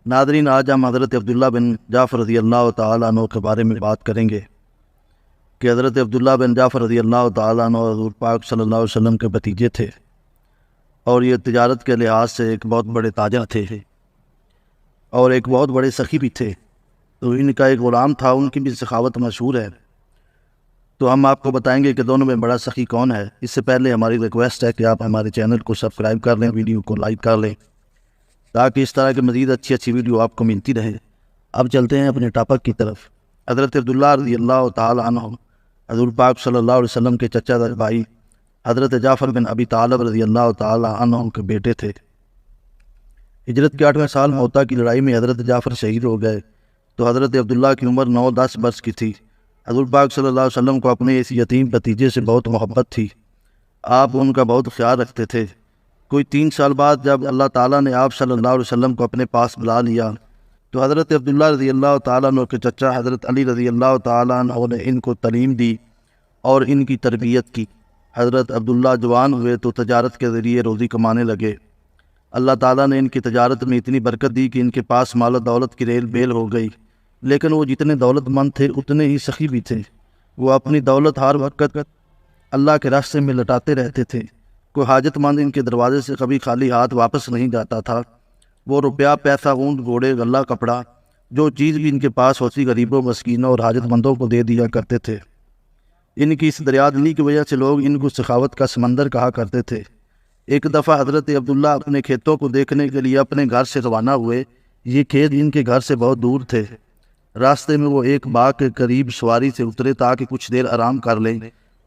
ناظرین، آج ہم حضرت عبداللہ بن جعفر رضی اللہ تعالیٰ عنہ کے بارے میں بات کریں گے کہ حضرت عبداللہ بن جعفر رضی اللہ تعالیٰ عنہ حضور پاک صلی اللہ علیہ وسلم کے بھتیجے تھے، اور یہ تجارت کے لحاظ سے ایک بہت بڑے تاجر تھے اور ایک بہت بڑے سخی بھی تھے۔ تو ان کا ایک غلام تھا، ان کی بھی سخاوت مشہور ہے۔ تو ہم آپ کو بتائیں گے کہ دونوں میں بڑا سخی کون ہے۔ اس سے پہلے ہماری ریکویسٹ ہے کہ آپ ہمارے چینل کو سبسکرائب کر لیں، ویڈیو کو لائک کر لیں، تاکہ اس طرح کے مزید اچھی ویڈیو آپ کو ملتی رہے۔ اب چلتے ہیں اپنے ٹاپک کی طرف۔ حضرت عبداللہ رضی اللہ تعالی عنہ حضور پاک صلی اللہ علیہ وسلم کے چچا بھائی حضرت جعفر بن ابی طالب رضی اللہ تعالی عنہ کے بیٹے تھے۔ ہجرت کے 8ویں سال موتا کی لڑائی میں حضرت جعفر شہید ہو گئے تو حضرت عبداللہ کی عمر 9-10 برس کی تھی۔ حضور پاک صلی اللہ علیہ وسلم کو اپنے اس یتیم بھتیجے سے بہت محبت تھی، آپ ان کا بہت خیال رکھتے تھے۔ کوئی 3 سال بعد جب اللہ تعالیٰ نے آپ صلی اللہ علیہ وسلم کو اپنے پاس بلا لیا تو حضرت عبداللہ رضی اللہ تعالیٰ عنہ کے چچا حضرت علی رضی اللہ تعالیٰ عنہ نے ان کو تعلیم دی اور ان کی تربیت کی۔ حضرت عبداللہ جوان ہوئے تو تجارت کے ذریعے روزی کمانے لگے۔ اللہ تعالیٰ نے ان کی تجارت میں اتنی برکت دی کہ ان کے پاس مال و دولت کی ریل بیل ہو گئی، لیکن وہ جتنے دولت مند تھے اتنے ہی سخی بھی تھے۔ وہ اپنی دولت ہر وقت اللہ کے راستے میں لٹاتے رہتے تھے۔ کوئی حاجت مند ان کے دروازے سے کبھی خالی ہاتھ واپس نہیں جاتا تھا۔ وہ روپیہ، پیسہ، اونٹ، گھوڑے، غلہ، کپڑا، جو چیز بھی ان کے پاس ہوتی غریبوں، مسکینوں اور حاجت مندوں کو دے دیا کرتے تھے۔ ان کی اس دریا دلی کی وجہ سے لوگ ان کو سخاوت کا سمندر کہا کرتے تھے۔ ایک دفعہ حضرت عبداللہ اپنے کھیتوں کو دیکھنے کے لیے اپنے گھر سے روانہ ہوئے۔ یہ کھیت ان کے گھر سے بہت دور تھے۔ راستے میں وہ ایک باغ کے قریب سواری سے اترے تاکہ کچھ دیر آرام کر لیں۔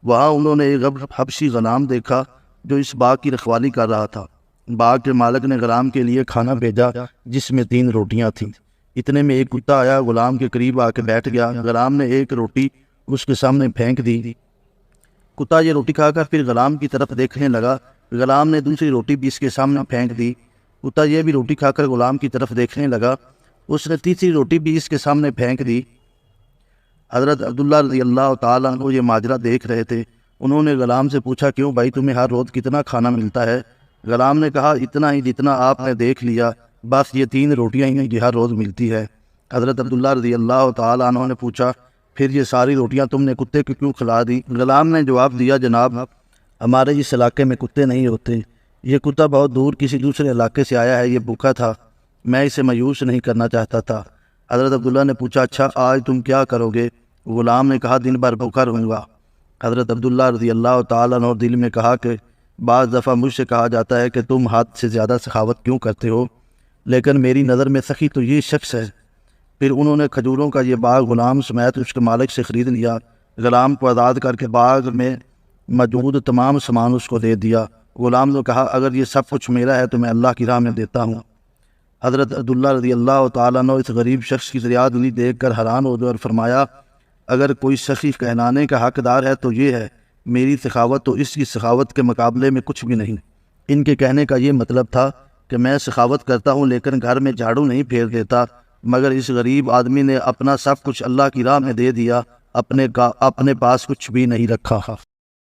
وہاں انہوں نے ایک حبشی غلام دیکھا جو اس باغ کی رکھوالی کر رہا تھا۔ باغ کے مالک نے غلام کے لیے کھانا بھیجا جس میں 3 روٹیاں تھیں۔ اتنے میں ایک کتا آیا، غلام کے قریب آ کے بیٹھ گیا۔ غلام نے ایک روٹی اس کے سامنے پھینک دی۔ کتا یہ روٹی کھا کر پھر غلام کی طرف دیکھنے لگا۔ غلام نے دوسری روٹی بھی اس کے سامنے پھینک دی۔ کتا یہ بھی روٹی کھا کر غلام کی طرف دیکھنے لگا۔ اس نے تیسری روٹی بھی اس کے سامنے پھینک دی۔ حضرت عبداللہ رضی اللہ تعالیٰ عنہ یہ ماجرا دیکھ رہے تھے۔ انہوں نے غلام سے پوچھا، کیوں بھائی، تمہیں ہر روز کتنا کھانا ملتا ہے؟ غلام نے کہا، اتنا ہی جتنا آپ نے دیکھ لیا، بس یہ 3 روٹیاں ہی جو ہر روز ملتی ہے۔ حضرت عبداللہ رضی اللہ تعالیٰ عنہ نے پوچھا، پھر یہ ساری روٹیاں تم نے کتے کو کیوں کھلا دی؟ غلام نے جواب دیا، جناب، ہمارے اس علاقے میں کتے نہیں ہوتے۔ یہ کتا بہت دور کسی دوسرے علاقے سے آیا ہے، یہ بھوکا تھا، میں اسے مایوس نہیں کرنا چاہتا تھا۔ حضرت عبداللہ نے پوچھا، اچھا آج تم کیا کرو گے؟ غلام نے کہا، دن بھر بھوکا رہوں گا۔ حضرت عبداللہ رضی اللہ تعالیٰ عنہ دل میں کہا کہ بعض دفعہ مجھ سے کہا جاتا ہے کہ تم حد سے زیادہ سخاوت کیوں کرتے ہو، لیکن میری نظر میں سخی تو یہ شخص ہے۔ پھر انہوں نے کھجوروں کا یہ باغ غلام سمیت اس کے مالک سے خرید لیا۔ غلام کو آزاد کر کے باغ میں موجود تمام سامان اس کو دے دیا۔ غلام نے کہا، اگر یہ سب کچھ میرا ہے تو میں اللہ کی راہ میں دیتا ہوں۔ حضرت عبداللہ رضی اللہ تعالیٰ عنہ اس غریب شخص کی دریا دلی دیکھ کر حیران ہو گئے اور فرمایا، اگر کوئی سخی کہلانے کا حقدار ہے تو یہ ہے، میری سخاوت تو اس کی سخاوت کے مقابلے میں کچھ بھی نہیں۔ ان کے کہنے کا یہ مطلب تھا کہ میں سخاوت کرتا ہوں لیکن گھر میں جھاڑو نہیں پھیر دیتا، مگر اس غریب آدمی نے اپنا سب کچھ اللہ کی راہ میں دے دیا، اپنے پاس کچھ بھی نہیں رکھا۔